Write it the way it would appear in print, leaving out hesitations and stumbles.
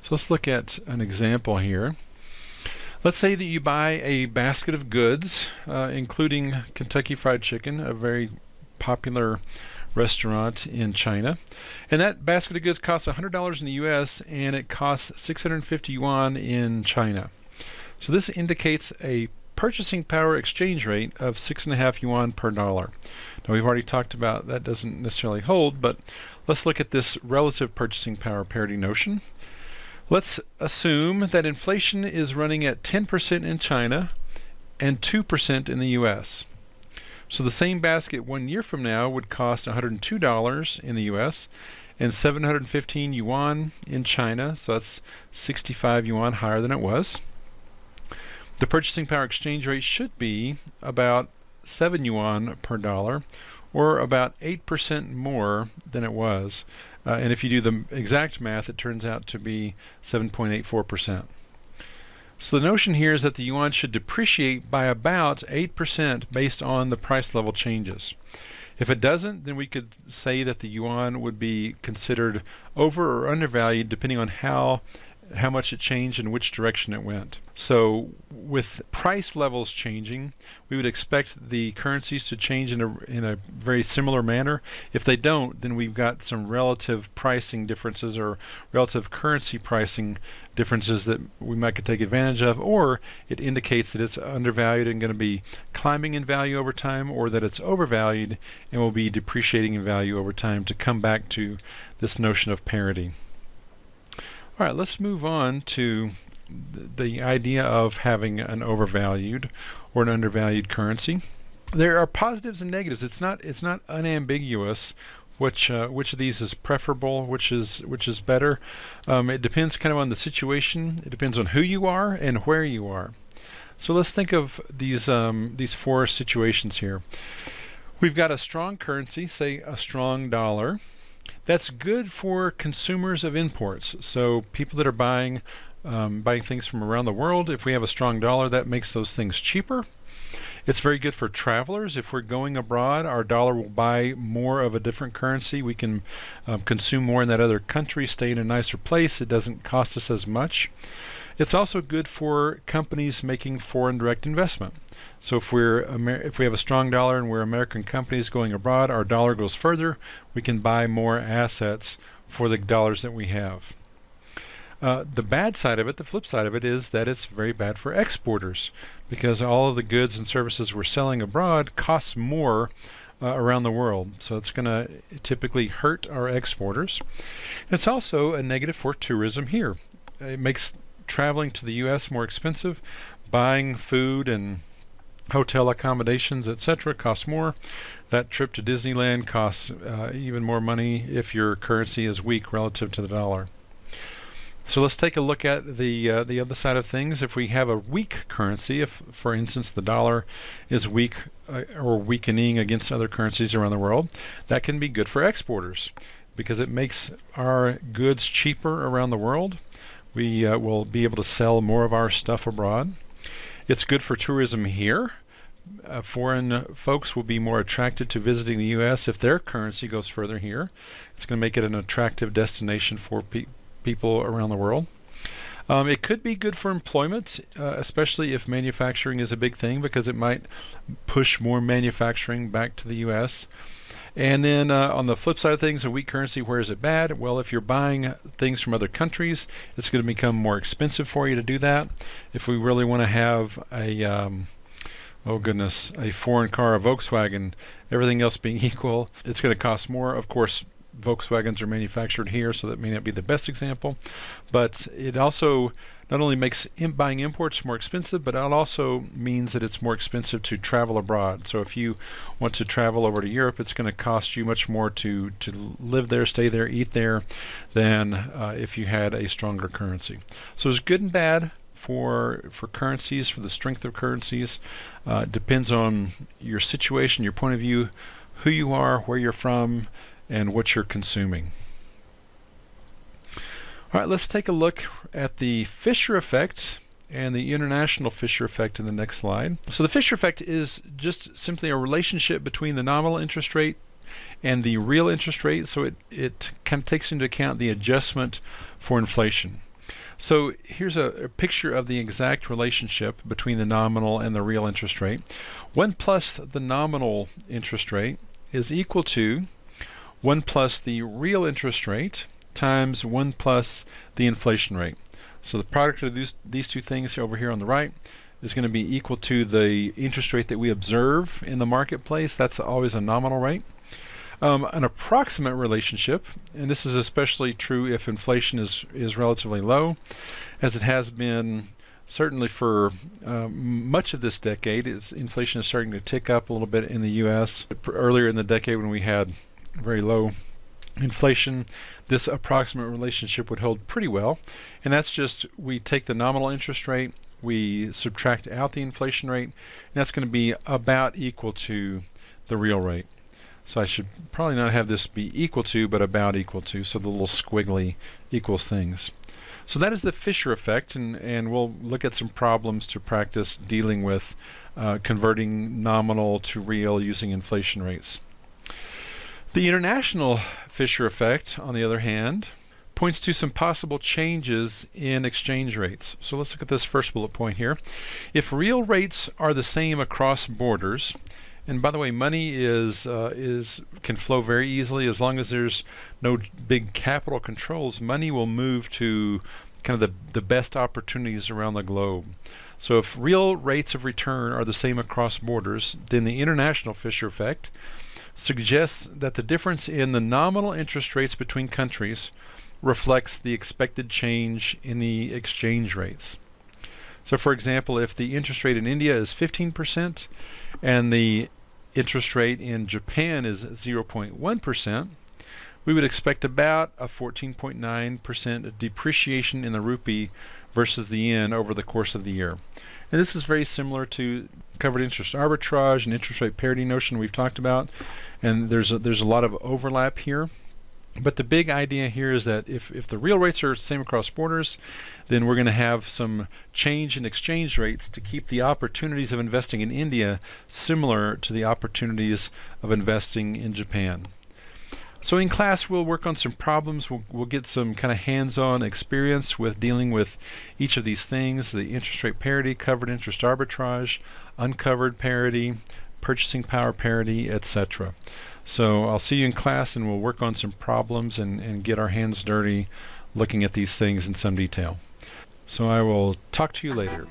So let's look at an example here. Let's say that you buy a basket of goods, including Kentucky Fried Chicken, a very popular restaurant in China. And that basket of goods costs $100 in the US and it costs 650 yuan in China. So this indicates a purchasing power exchange rate of 6.5 yuan per dollar. Now we've already talked about that doesn't necessarily hold, but let's look at this relative purchasing power parity notion. Let's assume that inflation is running at 10% in China and 2% in the US. So the same basket 1 year from now would cost $102 in the US and 715 yuan in China, so that's 65 yuan higher than it was. The purchasing power exchange rate should be about 7 yuan per dollar, or about 8% more than it was. And if you do the exact math, it turns out to be 7.84%. So the notion here is that the yuan should depreciate by about 8% based on the price level changes. If it doesn't, then we could say that the yuan would be considered over or undervalued depending on how much it changed and which direction it went. So with price levels changing, we would expect the currencies to change in a very similar manner. If they don't, then we've got some relative pricing differences or relative currency pricing differences that we might could take advantage of, or it indicates that it's undervalued and going to be climbing in value over time, or that it's overvalued and will be depreciating in value over time, to come back to this notion of parity. All right, let's move on to the idea of having an overvalued or an undervalued currency. There are positives and negatives. It's not unambiguous which of these is preferable, which is better. It depends kind of on the situation. It depends on who you are and where you are. So let's think of these four situations here. We've got a strong currency, say a strong dollar. That's good for consumers of imports. So people that are buying things from around the world, if we have a strong dollar, that makes those things cheaper. It's very good for travelers. If we're going abroad, our dollar will buy more of a different currency. We can consume more in that other country, stay in a nicer place. It doesn't cost us as much. It's also good for companies making foreign direct investment. So if we have a strong dollar and we're American companies going abroad, our dollar goes further. We can buy more assets for the dollars that we have. The bad side of it, the flip side of it, is that it's very bad for exporters, because all of the goods and services we're selling abroad cost more around the world. So it's going to typically hurt our exporters. It's also a negative for tourism here. It makes traveling to the U.S. more expensive. Buying food and hotel accommodations, etc., costs more. That trip to Disneyland costs even more money if your currency is weak relative to the dollar. So let's take a look at the other side of things. If we have a weak currency, if, for instance, the dollar is weak or weakening against other currencies around the world, that can be good for exporters because it makes our goods cheaper around the world. We will be able to sell more of our stuff abroad. It's good for tourism here. Foreign folks will be more attracted to visiting the U.S. if their currency goes further here. It's going to make it an attractive destination for people around the world. It could be good for employment, especially if manufacturing is a big thing, because it might push more manufacturing back to the U.S. And then on the flip side of things, a weak currency, where is it bad? Well, if you're buying things from other countries, it's going to become more expensive for you to do that. If we really want to have a a foreign car, a Volkswagen, everything else being equal, it's going to cost more. Of course, Volkswagens are manufactured here, so that may not be the best example. But it also not only makes buying imports more expensive, but it also means that it's more expensive to travel abroad. So if you want to travel over to Europe, it's going to cost you much more to live there, stay there, eat there, than if you had a stronger currency. So there's good and bad for currencies, for the strength of currencies. Depends on your situation, your point of view, who you are, where you're from, and what you're consuming. All right, let's take a look at the Fisher effect and the international Fisher effect in the next slide. So the Fisher effect is just simply a relationship between the nominal interest rate and the real interest rate. So it kind of takes into account the adjustment for inflation. So here's a picture of the exact relationship between the nominal and the real interest rate. 1 plus the nominal interest rate is equal to 1 plus the real interest rate times 1 plus the inflation rate. So the product of these two things over here on the right is going to be equal to the interest rate that we observe in the marketplace. That's always a nominal rate. An approximate relationship, and this is especially true if inflation is relatively low, as it has been certainly for much of this decade. Inflation is starting to tick up a little bit in the U.S. Earlier in the decade when we had very low inflation, this approximate relationship would hold pretty well, and that's just we take the nominal interest rate, we subtract out the inflation rate, and that's going to be about equal to the real rate. So I should probably not have this be equal to, but about equal to, so the little squiggly equals things. So that is the Fisher effect, and we'll look at some problems to practice dealing with converting nominal to real using inflation rates. The international Fisher effect, on the other hand, points to some possible changes in exchange rates. So let's look at this first bullet point here. If real rates are the same across borders, and by the way, money can flow very easily as long as there's no big capital controls. Money will move to kind of the best opportunities around the globe. So if real rates of return are the same across borders, then the international Fisher effect suggests that the difference in the nominal interest rates between countries reflects the expected change in the exchange rates. So for example, if the interest rate in India is 15% and the interest rate in Japan is 0.1%, we would expect about a 14.9% depreciation in the rupee versus the yen over the course of the year. And this is very similar to covered interest arbitrage and interest rate parity notion we've talked about, and there's a lot of overlap here. But the big idea here is that if the real rates are the same across borders, then we're going to have some change in exchange rates to keep the opportunities of investing in India similar to the opportunities of investing in Japan. So in class we'll work on some problems. We'll get some kind of hands-on experience with dealing with each of these things: the interest rate parity, covered interest arbitrage, uncovered parity, purchasing power parity, etc. So I'll see you in class, and we'll work on some problems and get our hands dirty looking at these things in some detail. So I will talk to you later.